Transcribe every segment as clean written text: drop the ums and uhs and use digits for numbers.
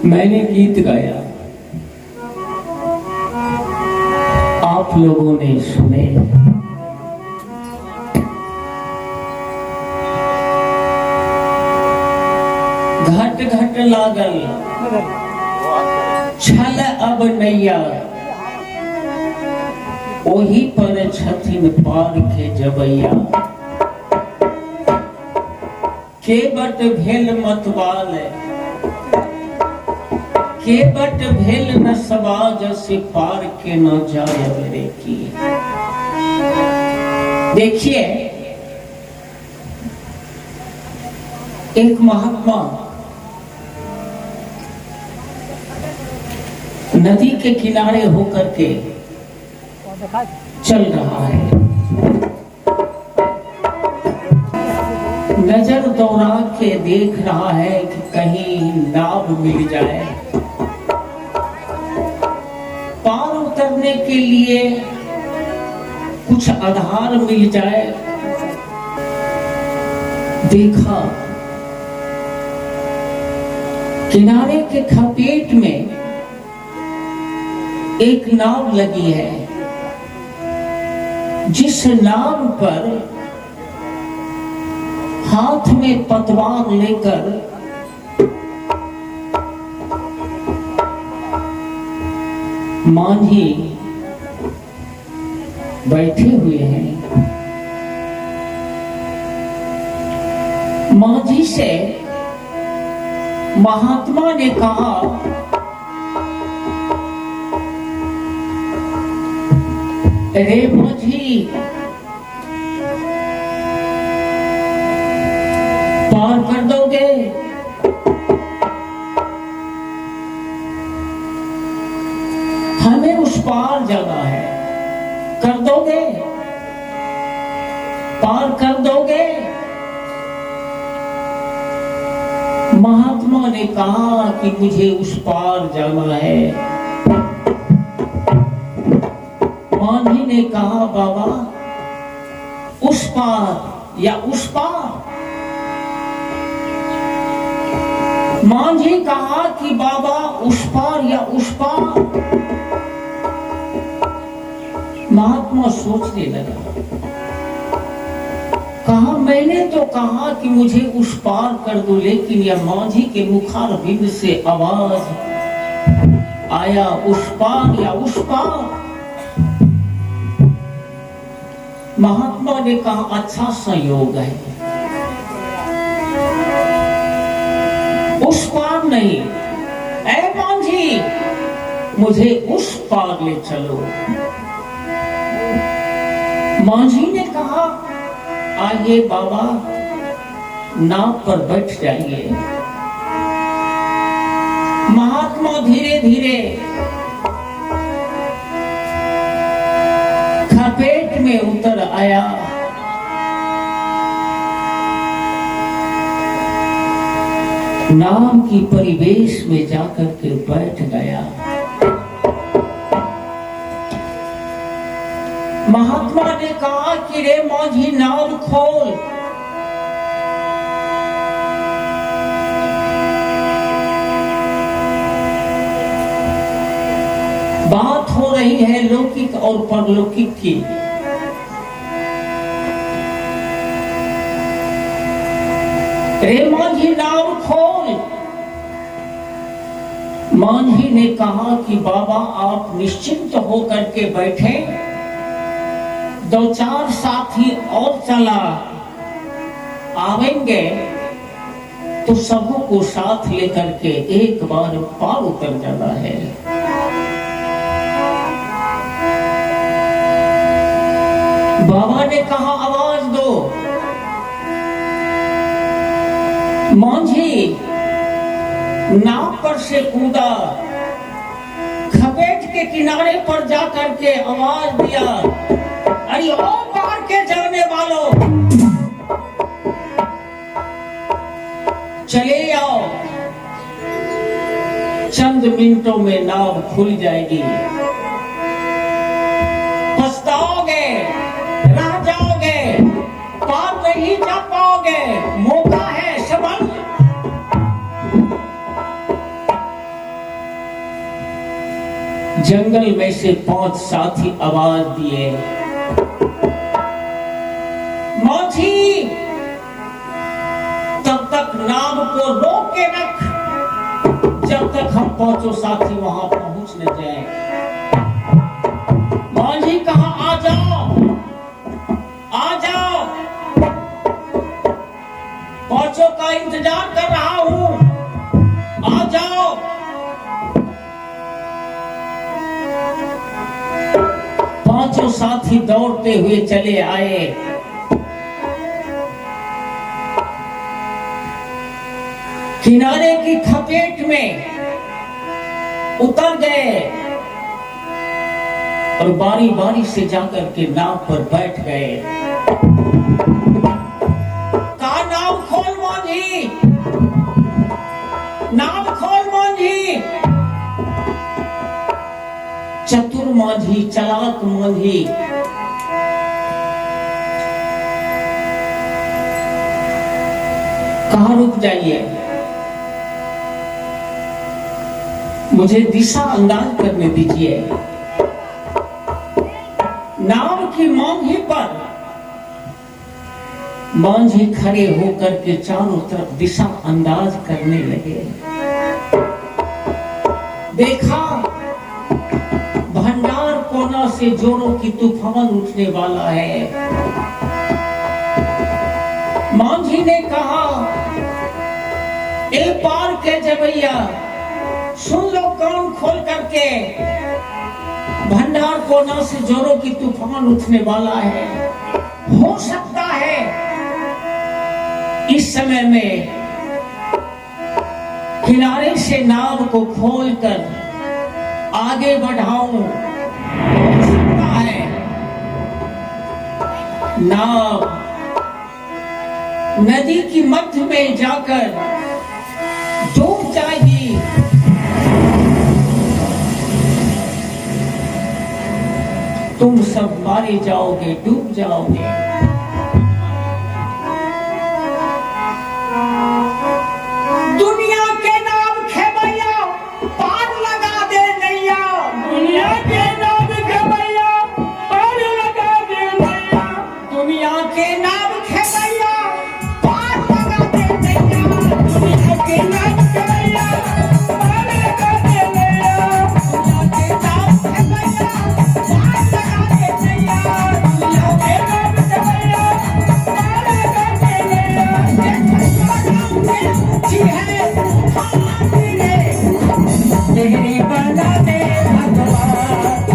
मैंने गीत गाया, आप लोगों ने सुने। घट घट लागल छल अब नैया, ओही पर छथिन पार के जबैया। के बट भेल मतवाल, के बट भेल न सवाज, से पार के न जाय मेरे की। देखिए, एक महात्मा नदी के किनारे होकर के चल रहा है। नजर दौड़ा के देख रहा है कि कहीं नाव मिल जाए, पार उतरने के लिए कुछ आधार मिल जाए। देखा किनारे के खपेट में एक नाव लगी है, जिस नाव पर हाथ में पतवार लेकर मांझी बैठे हुए हैं। मांझी से महात्मा ने कहा, रे मांझी, पार कर दोगे? हमें उस पार जाना है, कर दोगे? पार कर दोगे? महात्मा ने कहा कि मुझे उस पार जाना है। मांझी ने कहा, बाबा उस पार या उस पार? मांझी कहा कि बाबा उस पार या उस पार? महात्मा सोचने लगा, कहा मैंने तो कहा कि मुझे उस पार कर दो, लेकिन यह मांझी के मुखारबिंद से आवाज आया, उस पार या उस पार? महात्मा ने कहा, अच्छा संयोग है, उस पार नहीं, ऐ मांझी मुझे उस पार ले चलो। मांझी ने कहा, आइए बाबा, नाव पर बैठ जाइए। महात्मा धीरे धीरे खपेट में उतर आया। नाम की परिवेश में जाकर के बैठ गया। महात्मा ने कहा कि रे मांझी, नाव खोल। बात हो रही है लौकिक और परलौकिक की। रे मांझी, नाव खोल। मांझी ने कहा कि बाबा आप निश्चिंत होकर के बैठे, दो चार साथी और चला आवेंगे तो सबों को साथ लेकर के एक बार पार उतर जाना है। बाबा ने कहा, आवाज दो। मांझी नाव पर से कूदा, खपेट के किनारे पर जाकर के आवाज दिया, अरे ओ पार के जाने वालों, चले आओ, चंद मिनटों में नाव खुल जाएगी। पछताओगे, रह जाओगे, पार नहीं जा पाओगे, मौका है सबल। जंगल में से 5 साथी आवाज दिए, माझी तब तक नाव को रोक के रख जब तक हम 5 साथी वहां पहुंच न जाए। माझी कहा, आ जाओ आ जाओ, 5 का इंतजार कर रहा हूं, आ जाओ। पांचों साथी दौड़ते हुए चले आए। किनारे की थपेट में उतर गए और बारी बारी से जाकर के नाव पर बैठ गए। कहा, नाव खोल माझी, नाव खोल माझी। चतुर माझी, चालाक माझी कहा, रुक जाइए, मुझे दिशा अंदाज करने दीजिए। नाव की मांझी पर माझी खड़े होकर के चारों तरफ दिशा अंदाज करने लगे। देखा भंडार कोना से जोरों की तूफान उठने वाला है। माझी ने कहा, ए पार के जवैया, सुन लो कान खोल करके, भंडार कोना से जोरों की तूफान उठने वाला है। हो सकता है इस समय में किनारे से नाव को खोलकर आगे बढ़ाऊं। हो सकता है नाव नदी की मध्य में जाकर डूब जाएगी। तुम सब मारे जाओगे, डूब जाओगे। दुनिया के नाम खेबैया पार लगा दे नैया, दुनिया के नाम खेबैया पार लगा दे नैया, दुनिया के नाम खेबैया पार लगा दे नैया, दुनिया के नाम खेबैया पार लगा दे नैया, दुनिया के नाम खेबैया पार लगा दे नैया, दुनिया के नाम खेबैया पार लगा दे नैया। जी है डिग्री बना दे भगवान,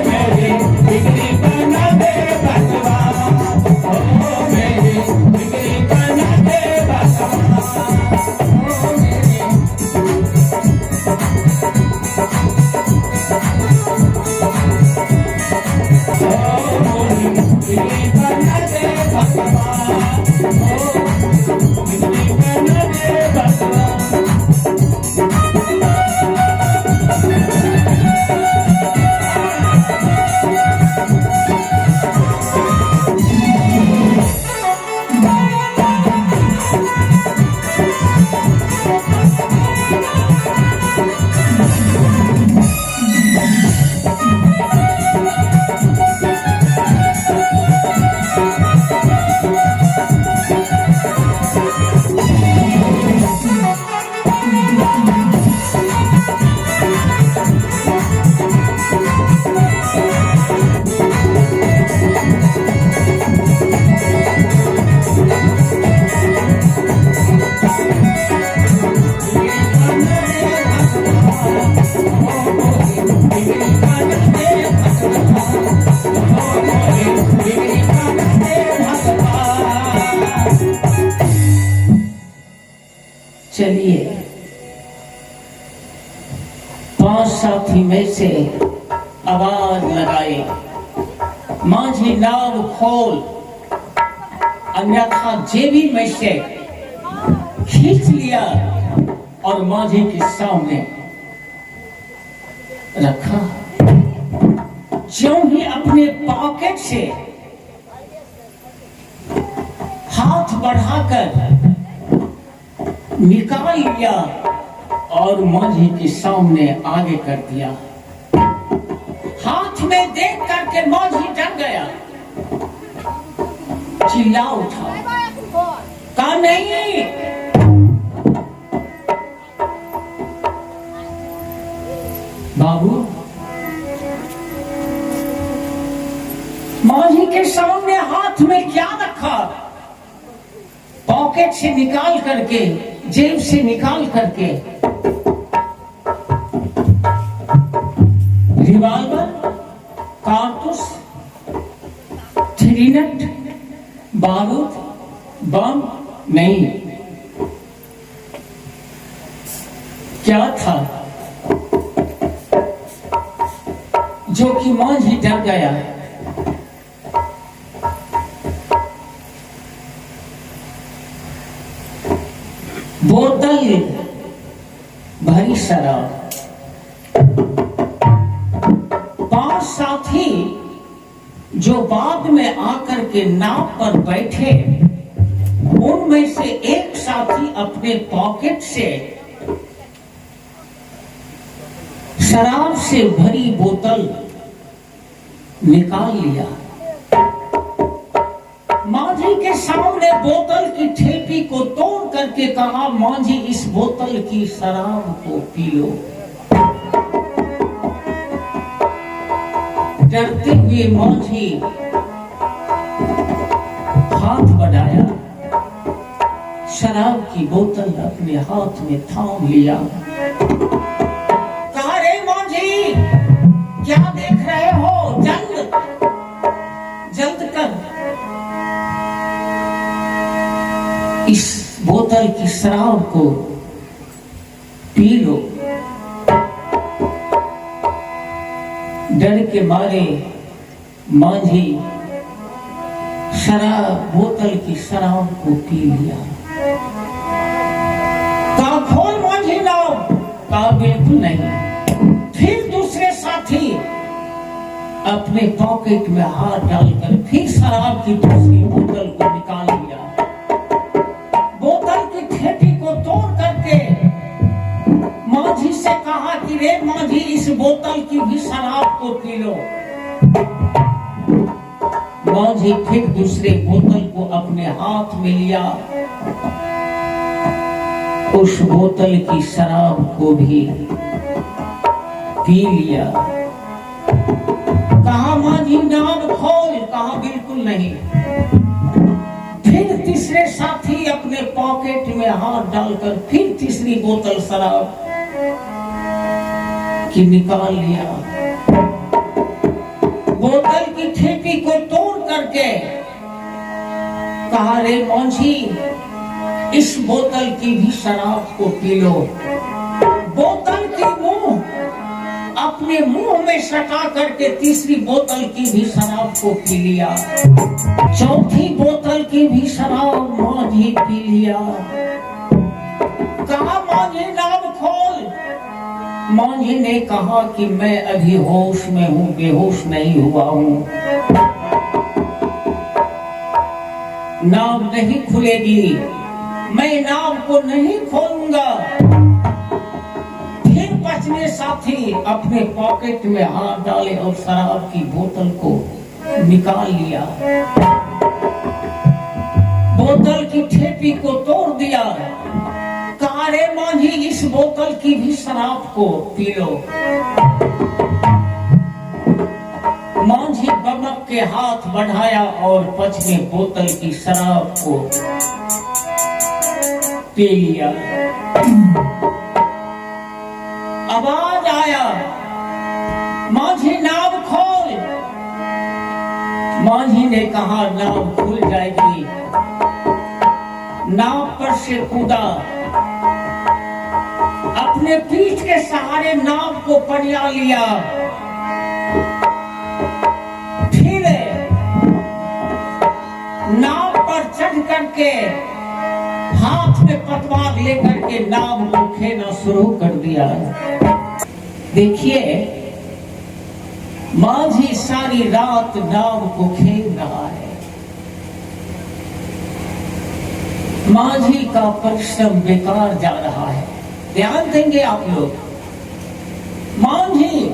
मेरी डिग्री बना दे भगवान, ओ मेरी डिग्री बना दे भगवान, ओ मेरी। डिग्री बना दे भगवान, डिग्री बना दे भगवान। चलिए 5 साथी में से आवाज लगाए, माझी नाव खोल, अन्यथा जेबी में से खींच लिया और माझी के सामने रखा। ज्यों ही अपने पॉकेट से हाथ बढ़ाकर निकाल लिया और माझी के सामने आगे कर दिया। में देख करके मौजी डर गया, चिल्ला उठा, कहा नहीं, बाबू। मौजी के सामने हाथ में क्या रखा? पॉकेट से निकाल करके, जेब से निकाल करके रिवॉल्वर, कारतूस, थ्रीनट, बारूद, बम नहीं, क्या था जो कि मौजी डर गया। बोतल भरी शराब। 5 साथी जो बाद में आकर के नाव पर बैठे, उनमें से एक साथी अपने पॉकेट से शराब से भरी बोतल निकाल लिया। मांझी के सामने बोतल की ठेपी को तोड़ करके कहा, मांझी इस बोतल की शराब को पी लो। डरते हुए मांझी हाथ बढ़ाया, शराब की बोतल अपने हाथ में थाम लिया। कहा, रे मांझी क्या देख रहे हो? जल्द कर इस बोतल की शराब को पी लो। डर के मारे मांझी बोतल की शराब को पी लिया। कहा, खोल मांझी नाव। कहा, बिल्कुल नहीं। फिर दूसरे साथी अपने पॉकेट में हाथ डालकर फिर शराब की दूसरी बोतल को निकाल लिया। बोतल की ठेपी को तोड़ करके मांझी से कहा कि रे मांझी इस बोतल की भी शराब को पी लो। मांझी फिर दूसरे बोतल को अपने हाथ में लिया, उस बोतल की शराब को भी पी लिया। कहा, मांझी नाव खोल। कहा, बिल्कुल नहीं। फिर तीसरे साथी अपने पॉकेट में हाथ डालकर फिर तीसरी बोतल शराब की निकाल लिया। बोतल की ठेपी को तोड़ करके कहा, रे मांझी इस बोतल की भी शराब को पी लो। बोतल की अपने मुंह में सटा करके तीसरी बोतल की भी शराब को पी लिया। चौथी बोतल की भी शराब मांझी पी लिया। कहा, मांझी नाव खोल। मांझी ने कहा कि मैं अभी होश में हूं, बेहोश नहीं हुआ हूं। नाव नहीं खुलेगी, मैं नाव को नहीं खोलूंगा। बचने साथी अपने पॉकेट में हाथ डाले और शराब की बोतल को निकाल लिया। बोतल की ठेपी को तोड़ दिया। कहा, रे मांझी इस बोतल की भी शराब को पी लो। मांझी बमक के हाथ बढ़ाया और बचने बोतल की शराब को पी लिया। आवाज आया, मांझी नाव खोल। मांझी ने कहा, नाव खुल जाएगी। नाव पर से कूदा, अपने पीठ के सहारे नाव को पनिया लिया। फिर नाव पर चढ़ करके हाथ में पतवार लेकर के नाव को खेना शुरू कर दिया। देखिए, मांझी सारी रात नाव को खेल रहा है। मांझी का परिश्रम बेकार जा रहा है। ध्यान देंगे आप लोग, मांझी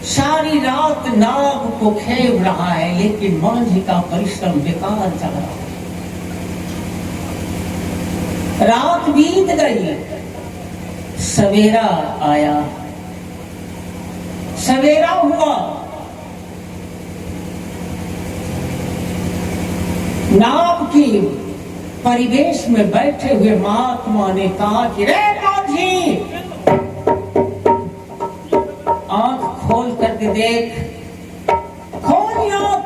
सारी रात नाव को खेव रहा है, लेकिन मांझी का परिश्रम बेकार जा रहा है। रात बीत गई, सवेरा आया। सवेरा हुआ, नाव की परिवेश में बैठे हुए महात्मा ने कहा कि रे मांझी, आंख खोल करके देख, खोल आंख,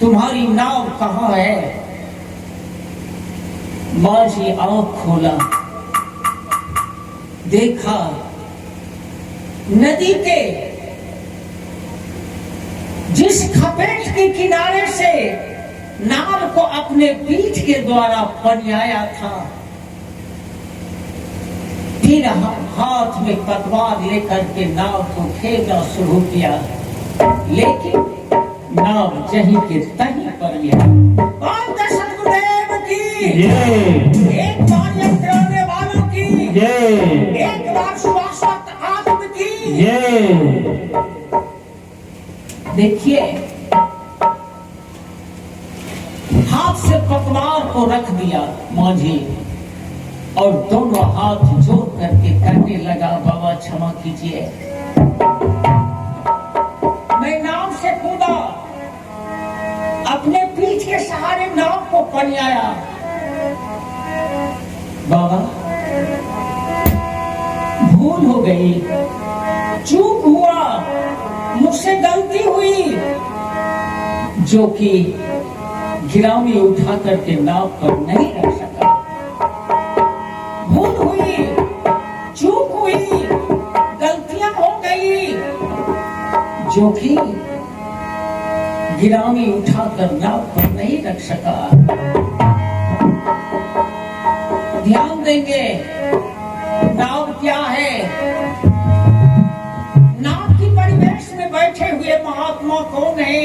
तुम्हारी नाव कहां है? मांझी आंख खोला, देखा नदी के जिस खपेट के किनारे से नाव को अपने पीठ के द्वारा पनियाया था, फिर हाथ में पतवार लेकर के नाव को खेलना शुरू किया, लेकिन नाव जहीं के तहीं पर गया। सतगुरुदेव की एक बार यंत्राने वालों की, एक बार शाश्वत आत्म की। देखिए, हाथ से पतवार को रख दिया मांझी और दोनों हाथ जोड़ करके कहने लगा, बाबा क्षमा कीजिए, मैं नाव से कूदा, अपने पीठ के सहारे नाव को पनियाया। बाबा भूल हो गई, चूक हुआ, मुझसे गलती हुई, जो कि गिरामी उठा करके नाव पर नहीं रख सका। भूल हुई, चूक हुई, गलतियां हो गई, जो कि गिरामी उठाकर नाव पर नहीं रख सका। ध्यान देंगे, नाव क्या है? नाव की परिवेश में बैठे हुए महात्मा कौन है?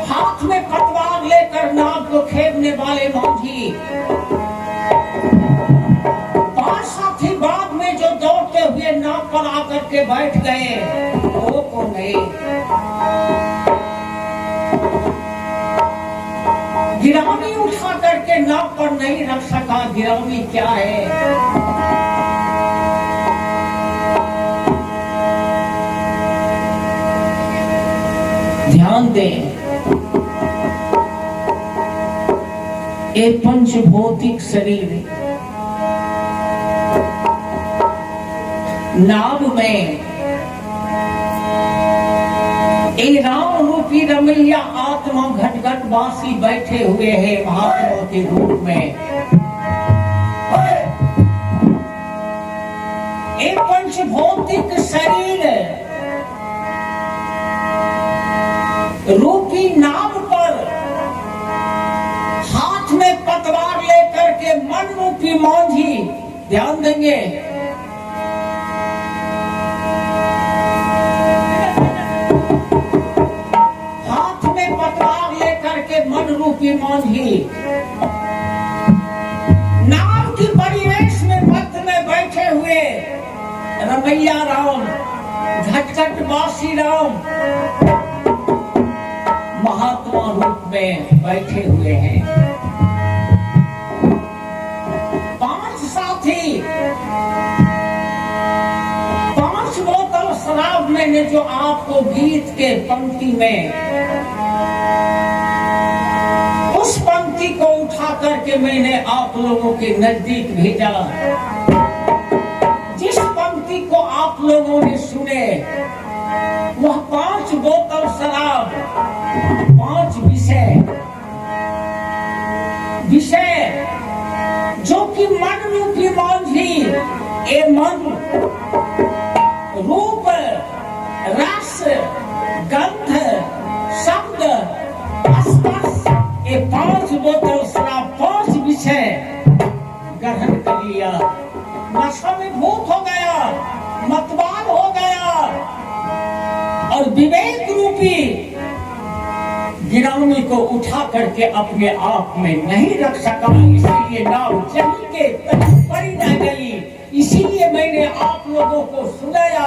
हाथ में पतवार लेकर नाव को खेवने वाले मांझी, पांच साथी बाद में जो दौड़ते हुए नाव पर आकर के बैठ गए, वो कौन है? गिरामी उठा करके नाव पर नहीं रख सका, गिरामी क्या है? ध्यान दें, एक पंचभौतिक शरीर नाव में एक राम रूपी रमैया आत्मा घट वासी बैठे हुए हैं महात्मा के रूप में। एक पंचभौतिक शरीर रूपी नाव पर हाथ में पतवार लेकर के मन रूपी मांझी, ध्यान देंगे, हाथ में पतवार लेकर के मन रूपी मांझी नाव की परिवेश में मध्य में बैठे हुए रमैया राम, घटघट वासी राम महात्मा रूप में बैठे हुए हैं। पांच साथी, पांच बोतल शराब मैंने जो आपको गीत के पंक्ति में, उस पंक्ति को उठा करके मैंने आप लोगों के नजदीक भेजा। जिस पंक्ति को आप लोगों ने सुने, वह पांच बोतल शराब, पांच विषय जो कि मन रूपी मांझी, ए मन, रूप, रस, गंध, शब्द, स्पर्श, ये पांच बोतल शराब, पांच विषय ग्रहण कर लिया। नशा में भूत हो गया, मतवाल हो गया और विवेक रूपी गिरामी को उठा करके अपने आप में नहीं रख सका, इसलिए नाव जहीं के तहीं पड़ी रह गई। इसीलिए मैंने आप लोगों को सुनाया